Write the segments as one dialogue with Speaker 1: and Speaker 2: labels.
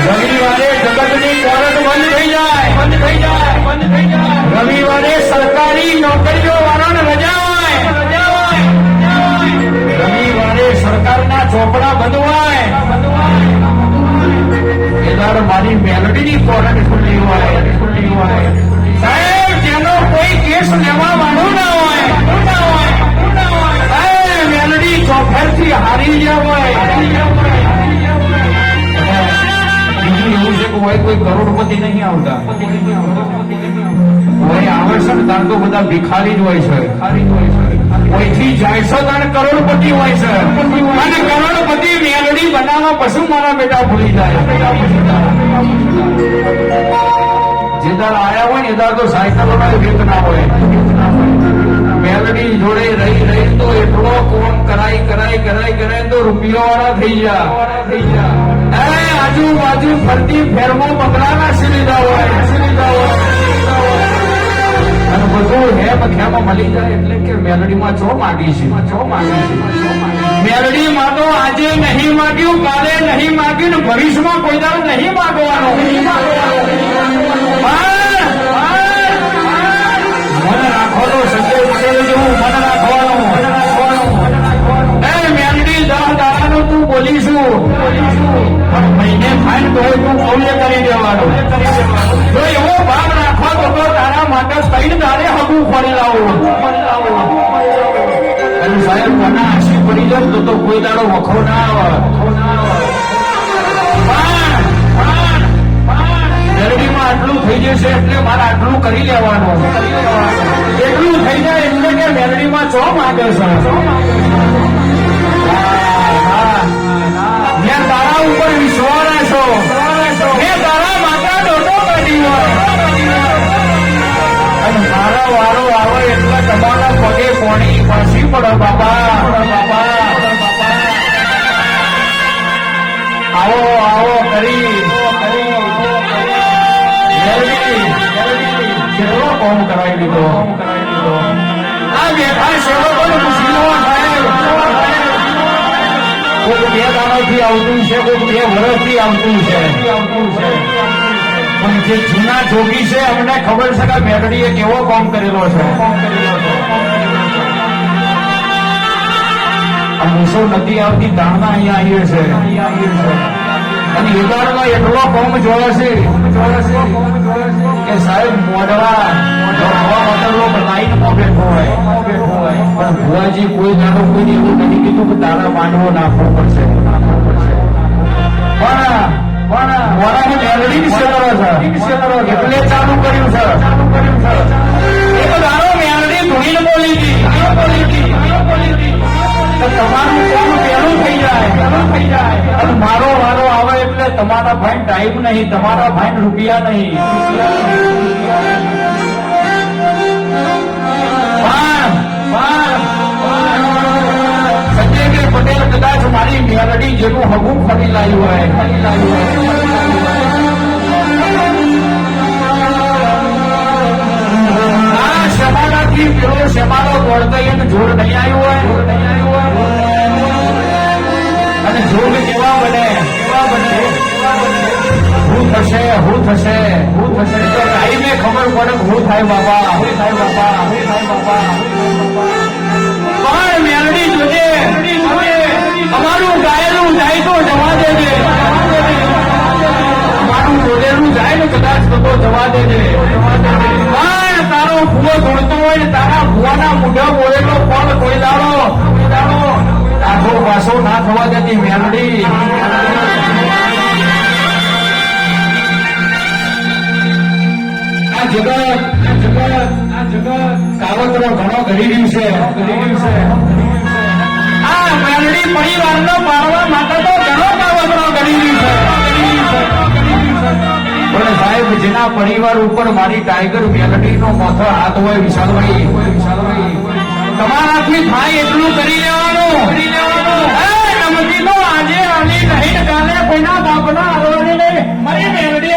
Speaker 1: રવિવારે જગતની કોર્ટ બંધ થઈ જાય, બંધ થઈ જાય, બંધ થઈ જાય. રવિવારે સરકારી નોકરીઓ વાળાને રજા હોય, રજા હોય. રવિવારે સરકારના ચોપડા બંધ હોય, બંધ હોય. મારી મેલડીની કોર્ટ ખુલ્લી હોય, ખુલ્લી હોય. સાહેબ જેનો કોઈ કેસ લેવા વાળું ના હોય, ના હોય, ના હોય. સાહેબ મેલડી ચોફેરથી હારી ગયા હોય, હારી ગયા હોય. એવું છે કે હોય કોઈ કરોડપતિ નહીં આવતા, કોઈ આવે છે ને તાર તો બધા ભિખારી જ હોય છે, કોઈથી જાય છે તાર કરોડપતિ હોય છે. અને કરોડપતિ મેલડી બનાવવા પછી મારા બેટા ભૂલી જાય. જે દાર આયા હોય ને એ દાર તો સાયકલ વેક ના હોય. મેલડી જોડે રહી રહી તો એટલો કોમ કરાઈ કરાઈ કરાઈ કરાય તો રૂપિયા વાળા થઈ જા. આજુબાજુ ફરતી ફેરમો બંગલાના સીલીધા હોય, સીલીધા હોય. અને બધું હેમ ખેમ મળી જાય એટલે કે મેલડીમાં છો માગી છે, છો માગી છે. મેલડીમાં તો આજે નહીં માગ્યું, કાલે નહીં માગ્યું ને ભવિષ્યમાં કોઈ દાડો નહીં માગવાનો. મને રાખો તો સંજય પટેલ જેવું મન રાખવાનું. મેલડી 10 દાડાનું તું બોલીશું, પણ મહિને ફાઇન તો તું કૌલ્ય કરી દેવાનું. જો એવો ભાગ રાખો તો તારા માટે 3 દાડે હગું ફરી લાવું. અને સાહેબ મને આશી પડી જાય તો કોઈ દાડો વખો ના આવે. મેલડીમાં આટલું થઈ જશે એટલે મારે આટલું કરી લેવાનું. એટલું થઈ જાય એટલે કે મેલડીમાં ચો માગે છે. મેં તારા ઉપર વિશ્વાસ છો, મેં તારા માતા દોટો કાઢી હોય. અને મારા વારો આવે એટલે તમારા પગે પોણી પાછી પડો બાપા. આવો આવો કરી કેટલો કોમ કરાવી દીધો. આ બેઠા સેવકોને મુશ્કેલો થાય. કોઈ 2 દાડાથી આવતું છે, કોઈ 2 વર્ષથી આવતું છે. પણ જે જૂના જોગી છે અમને ખબર છે કે મેલડીએ કેવો કામ કરેલો છે. આ મૂસો નથી આવતી દાણના અહીંયા આવીએ છે. અને યુગારમાં એટલો કોમ જોયો છે કે સાહેબ મોડવા લાઈનમાં બેઠો હોય, પણ ભુવાજી કોઈ દાડો કોઈ એવું નથી કીધું કે તારા માંડવો નાખવો પડશે. પણ મોડાની મેલડી એટલે ચાલુ કર્યું છે. એક દાડો મેલડી ધૂણીને બોલી હતી, તમારું કોમ પહેલું થઈ જાય. અને મારો વારો આવે એટલે તમારા ભાઈ ટાઈમ નહીં, તમારા ભાઈ રૂપિયા નહીં. સંજય પટેલ કદાચ મારી મેલડી જેનું હગું ફરી લાવ્યું હોય. આ શેમાડાથી પેલો શેમાડો દોડતો એને જોર નહીં આવ્યું હોય. અને જોગ કેવા બને, હું થશે, હું થશે, હું થશે. તો ટાઈમે ખબર પડે હું થાય બાપા, હું થાય બાપા, હું થાય બાપા. પણ મેલડી જોજે, અમારું ગાયેલું જાય તો જવા દેજે. અમારું બોલેલું જાય ને કદાચ તો જવા દેજે. પણ તારો ભૂવો દોડતો હોય ને તારા ભૂવાના મુઢા બોલેલો ફળ કોઈ દાડો આખો પાછો ના થવા દેતી મેલડી. આ જગત કાવતરો ઘણો કરી રહ્યું છે. આ મેલડી પરિવારનો પાડવા માટે તો ઘણો કાવતરો કરી રહ્યું છે. પણ સાહેબ જેના પરિવાર ઉપર મારી ટાઈગર મેલડીનો મોટો હાથ હોય વિશાલભાઈ, તમારાથી થાય એટલું કરી લેવાનું. નમતી તો આજે આની નહીં કાલે કોઈના બાપના હરવાની નહીં. મારી મેલડી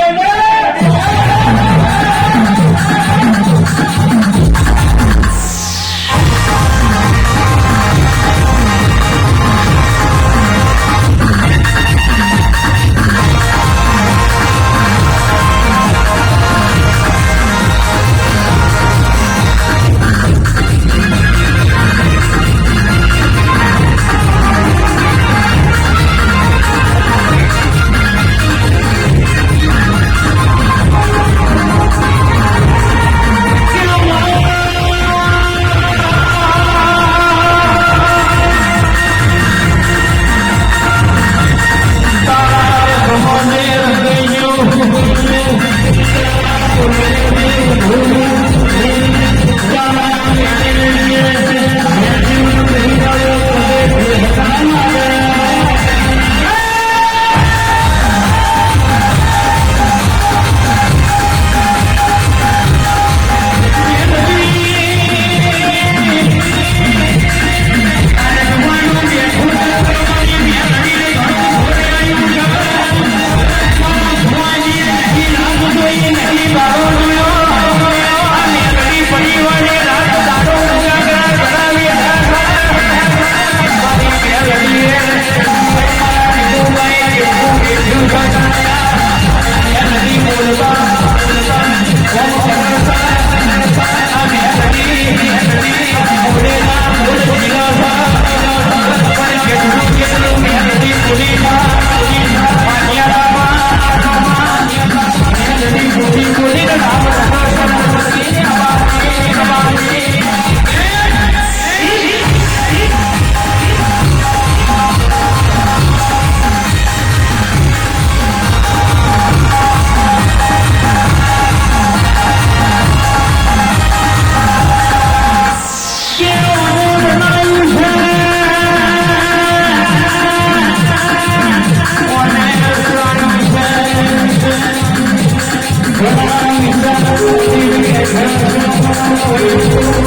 Speaker 1: Thank you.